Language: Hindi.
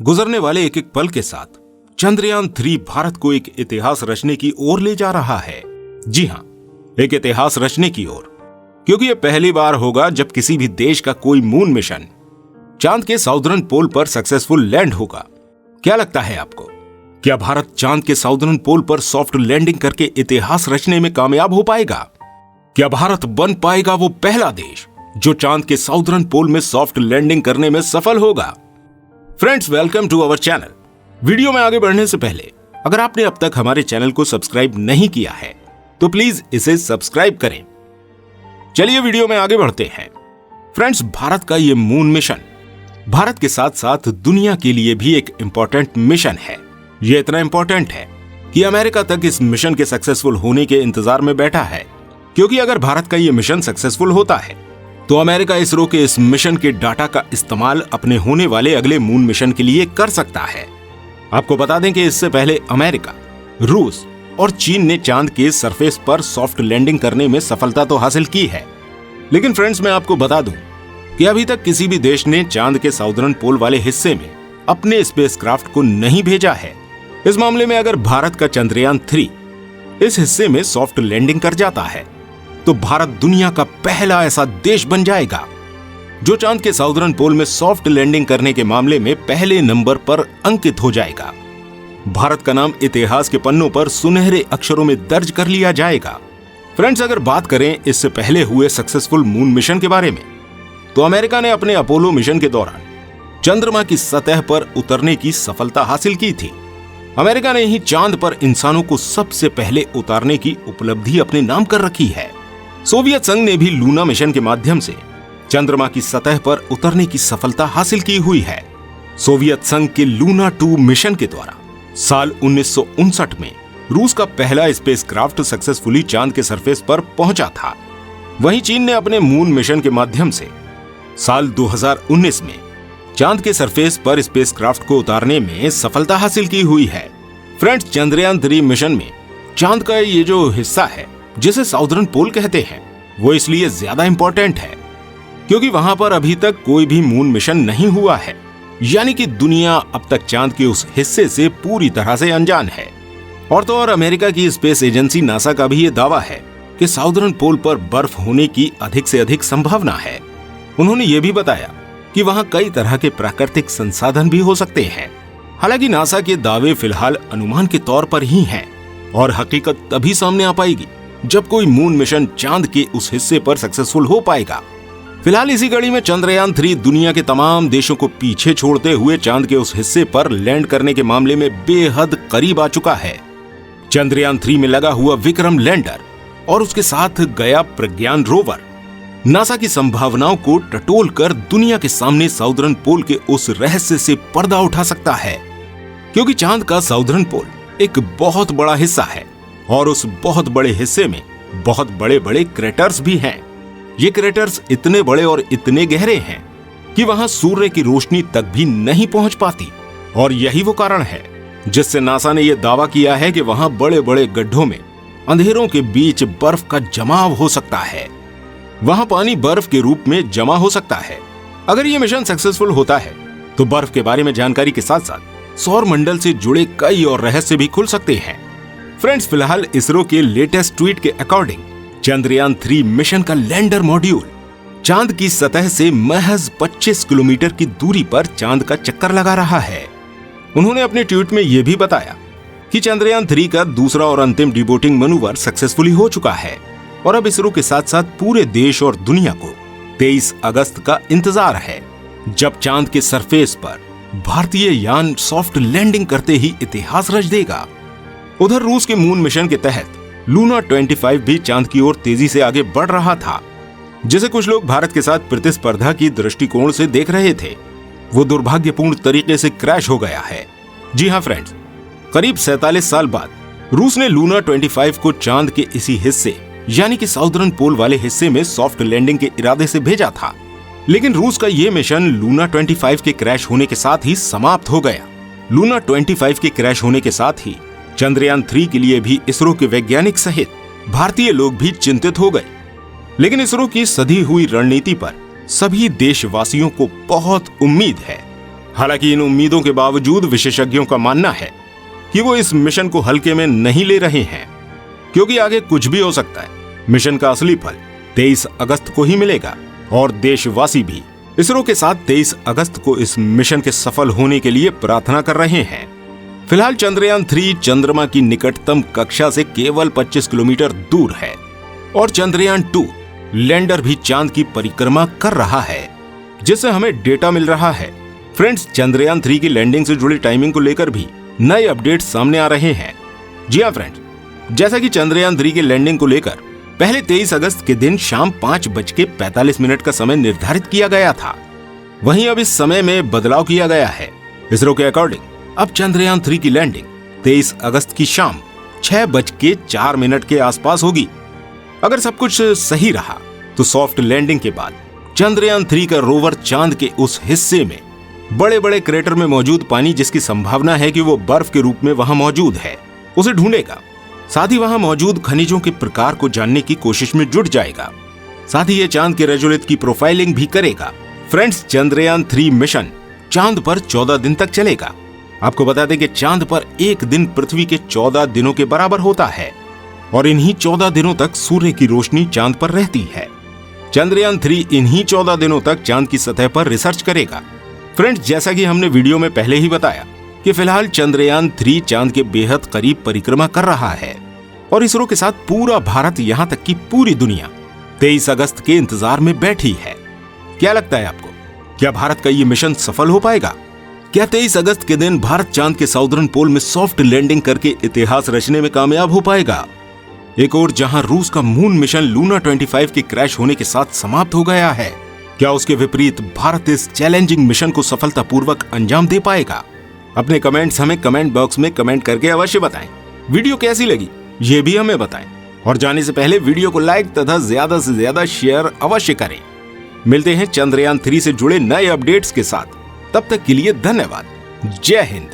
गुजरने वाले एक एक पल के साथ चंद्रयान 3 भारत को एक इतिहास रचने की ओर ले जा रहा है। जी हां, एक इतिहास रचने की ओर, क्योंकि यह पहली बार होगा जब किसी भी देश का कोई मून मिशन चांद के साउदर्न पोल पर सक्सेसफुल लैंड होगा। क्या लगता है आपको, क्या भारत चांद के साउदर्न पोल पर सॉफ्ट लैंडिंग करके इतिहास रचने में कामयाब हो पाएगा? क्या भारत बन पाएगा वो पहला देश जो चांद के साउदर्न पोल में सॉफ्ट लैंडिंग करने में सफल होगा? Friends, welcome to our channel. Video में आगे बढ़ने से पहले अगर आपने अब तक हमारे चैनल को सब्सक्राइब नहीं किया है तो प्लीज इसे सब्सक्राइब करें। चलिए वीडियो में आगे बढ़ते हैं। फ्रेंड्स, भारत का ये मून मिशन भारत के साथ साथ दुनिया के लिए भी एक इंपॉर्टेंट मिशन है। ये इतना इंपॉर्टेंट है कि अमेरिका तक इस मिशन के सक्सेसफुल होने के इंतजार में बैठा है, क्योंकि अगर भारत का ये मिशन सक्सेसफुल होता है तो अमेरिका इसरो के इस मिशन के डाटा का इस्तेमाल अपने होने वाले अगले मून मिशन के लिए कर सकता है। आपको बता दें कि इससे पहले अमेरिका, रूस और चीन ने चांद के सरफेस पर सॉफ्ट लैंडिंग करने में सफलता तो हासिल की है, लेकिन फ्रेंड्स मैं आपको बता दूं कि अभी तक किसी भी देश ने चांद के साउदर्न पोल वाले हिस्से में अपने स्पेसक्राफ्ट को नहीं भेजा है। इस मामले में अगर भारत का चंद्रयान 3 इस हिस्से में सॉफ्ट लैंडिंग कर जाता है तो भारत दुनिया का पहला ऐसा देश बन जाएगा जो चांद के साउदर्न पोल में सॉफ्ट लैंडिंग करने के मामले में पहले नंबर पर अंकित हो जाएगा। भारत का नाम इतिहास के पन्नों पर सुनहरे अक्षरों में दर्ज कर लिया जाएगा। फ्रेंड्स, अगर बात करें इससे पहले हुए सक्सेसफुल मून मिशन के बारे में, तो अमेरिका ने अपने अपोलो मिशन के दौरान चंद्रमा की सतह पर उतरने की सफलता हासिल की थी। अमेरिका ने ही चांद पर इंसानों को सबसे पहले उतारने की उपलब्धि अपने नाम कर रखी है। सोवियत संघ ने भी लूना मिशन के माध्यम से चंद्रमा की सतह पर उतरने की सफलता हासिल की हुई है। सोवियत संघ के लूना 2 मिशन के द्वारा साल 1959 में रूस का पहला स्पेसक्राफ्ट सक्सेसफुली चांद के सरफेस पर पहुंचा था। वहीं चीन ने अपने मून मिशन के माध्यम से साल 2019 में चांद के सरफेस पर स्पेसक्राफ्ट को उतारने में सफलता हासिल की हुई है। फ्रेंड्स, चंद्रयान 3 मिशन में चांद का ये जो हिस्सा है जिसे साउदर्न पोल कहते हैं, वो इसलिए ज्यादा इंपॉर्टेंट है क्योंकि वहां पर अभी तक कोई भी मून मिशन नहीं हुआ है, यानी कि दुनिया अब तक चांद के उस हिस्से से पूरी तरह से अनजान है। और तो और अमेरिका की स्पेस एजेंसी नासा का भी ये दावा है कि साउदर्न पोल पर बर्फ होने की अधिक से अधिक संभावना है। उन्होंने ये भी बताया कि वहां कई तरह के प्राकृतिक संसाधन भी हो सकते हैं। हालांकि नासा के दावे फिलहाल अनुमान के तौर पर ही हैं और हकीकत तभी सामने आ पाएगी जब कोई मून मिशन चांद के उस हिस्से पर सक्सेसफुल हो पाएगा। फिलहाल इसी कड़ी में चंद्रयान 3 दुनिया के तमाम देशों को पीछे छोड़ते हुए चांद के उस हिस्से पर लैंड करने के मामले में बेहद करीब आ चुका है। चंद्रयान 3 में लगा हुआ विक्रम लैंडर और उसके साथ गया प्रज्ञान रोवर नासा की संभावनाओं को टटोल कर दुनिया के सामने साउदर्न पोल के उस रहस्य से पर्दा उठा सकता है, क्योंकि चांद का साउदर्न पोल एक बहुत बड़ा हिस्सा है और उस बहुत बड़े हिस्से में बहुत बड़े बड़े क्रेटर्स भी हैं। ये क्रेटर्स इतने बड़े और इतने गहरे हैं कि वहां सूर्य की रोशनी तक भी नहीं पहुंच पाती, और यही वो कारण है जिससे नासा ने यह दावा किया है कि वहां बड़े बड़े गड्ढों में अंधेरों के बीच बर्फ का जमाव हो सकता है। वहां पानी बर्फ के रूप में जमा हो सकता है। अगर ये मिशन सक्सेसफुल होता है तो बर्फ के बारे में जानकारी के साथ साथ सौर मंडल से जुड़े कई और रहस्य भी खुल सकते हैं। फ्रेंड्स, फिलहाल इसरो के लेटेस्ट ट्वीट के अकॉर्डिंग चंद्रयान 3 मिशन का लैंडर मॉड्यूल चांद की सतह से महज 25 किलोमीटर की दूरी पर चांद का चक्कर लगा रहा है। उन्होंने अपने ट्वीट में यह भी बताया कि चंद्रयान 3 का दूसरा और अंतिम डिबोटिंग मैनूवर सक्सेसफुली हो चुका है और अब इसरो के साथ साथ पूरे देश और दुनिया को 23 अगस्त का इंतजार है, जब चांद के सरफेस पर भारतीय यान सॉफ्ट लैंडिंग करते ही इतिहास रच देगा। उधर रूस के मून मिशन के तहत लूना 25 भी चांद की ओर तेजी से आगे बढ़ रहा था, जिसे कुछ लोग भारत के साथ प्रतिस्पर्धा की दृष्टिकोण से देख रहे थे। वो दुर्भाग्यपूर्ण तरीके से क्रैश हो गया है। जी हां फ्रेंड्स, करीब 47 साल बाद रूस ने लूना 25 को चांद के इसी हिस्से यानी कि साउदर्न पोल वाले हिस्से में सॉफ्ट लैंडिंग के इरादे से भेजा था, लेकिन रूस का ये मिशन लूना 25 के क्रैश होने के साथ ही समाप्त हो गया। लूना 25 के क्रैश होने के साथ ही चंद्रयान 3 के लिए भी इसरो के वैज्ञानिक सहित भारतीय लोग भी चिंतित हो गए, लेकिन इसरो की सधी हुई रणनीति पर सभी देशवासियों को बहुत उम्मीद है। हालांकि इन उम्मीदों के बावजूद विशेषज्ञों का मानना है कि वो इस मिशन को हल्के में नहीं ले रहे हैं, क्योंकि आगे कुछ भी हो सकता है। मिशन का असली फल 23 अगस्त को ही मिलेगा और देशवासी भी इसरो के साथ 23 अगस्त को इस मिशन के सफल होने के लिए प्रार्थना कर रहे हैं। फिलहाल चंद्रयान 3 चंद्रमा की निकटतम कक्षा से केवल 25 किलोमीटर दूर है और चंद्रयान 2 लैंडर भी चांद की परिक्रमा कर रहा है, जिससे हमें डेटा मिल रहा है। फ्रेंड्स, चंद्रयान 3 की लैंडिंग से जुड़ी टाइमिंग को लेकर भी नए अपडेट सामने आ रहे हैं। जी हाँ फ्रेंड्स, जैसा कि चंद्रयान 3 की लैंडिंग को लेकर पहले 23 अगस्त के दिन शाम 5:45 का समय निर्धारित किया गया था, वहीं अब इस समय में बदलाव किया गया है। इसरो के अकॉर्डिंग अब चंद्रयान 3 की लैंडिंग 23 अगस्त की शाम 6:04 के आसपास होगी। अगर सब कुछ सही रहा तो सॉफ्ट लैंडिंग के बाद चंद्रयान 3 का रोवर चांद के उस हिस्से में बड़े बड़े क्रेटर में मौजूद पानी, जिसकी संभावना है कि वो बर्फ के रूप में वहां मौजूद है, उसे ढूंढेगा। साथ ही वहां मौजूद खनिजों के प्रकार को जानने की कोशिश में जुट जाएगा। साथ ही ये चांद के रेजोलिथ की प्रोफाइलिंग भी करेगा। फ्रेंड्स, चंद्रयान 3 मिशन चांद पर 14 दिन तक चलेगा। आपको बता दें कि चांद पर एक दिन पृथ्वी के 14 दिनों के बराबर होता है और इन्हीं 14 दिनों तक सूर्य की रोशनी चांद पर रहती है। चंद्रयान 3 इन्हीं 14 दिनों तक चांद की सतह पर रिसर्च करेगा। फ्रेंड्स, जैसा कि हमने वीडियो में पहले ही बताया कि फिलहाल चंद्रयान 3 चांद के बेहद करीब परिक्रमा कर रहा है और इसरो के साथ पूरा भारत, यहां तक कि पूरी दुनिया 23 अगस्त के इंतजार में बैठी है। क्या लगता है आपको, क्या भारत का ये मिशन सफल हो पाएगा? क्या 23 अगस्त के दिन भारत चांद के साउदर्न पोल में सॉफ्ट लैंडिंग करके इतिहास रचने में कामयाब हो पाएगा? एक और जहां रूस का मून मिशन लूना 25 के क्रैश होने के साथ समाप्त हो गया है, क्या उसके विपरीत भारत इस चैलेंजिंग मिशन को सफलतापूर्वक अंजाम दे पाएगा? अपने कमेंट्स हमें कमेंट बॉक्स में कमेंट करके अवश्य बताएं। वीडियो कैसी लगी ये भी हमें बताएं और जाने से पहले वीडियो को लाइक तथा ज्यादा से ज्यादा शेयर अवश्य करें। मिलते हैं चंद्रयान 3 से जुड़े नए अपडेट्स के साथ, तब तक के लिए धन्यवाद। जय हिंद।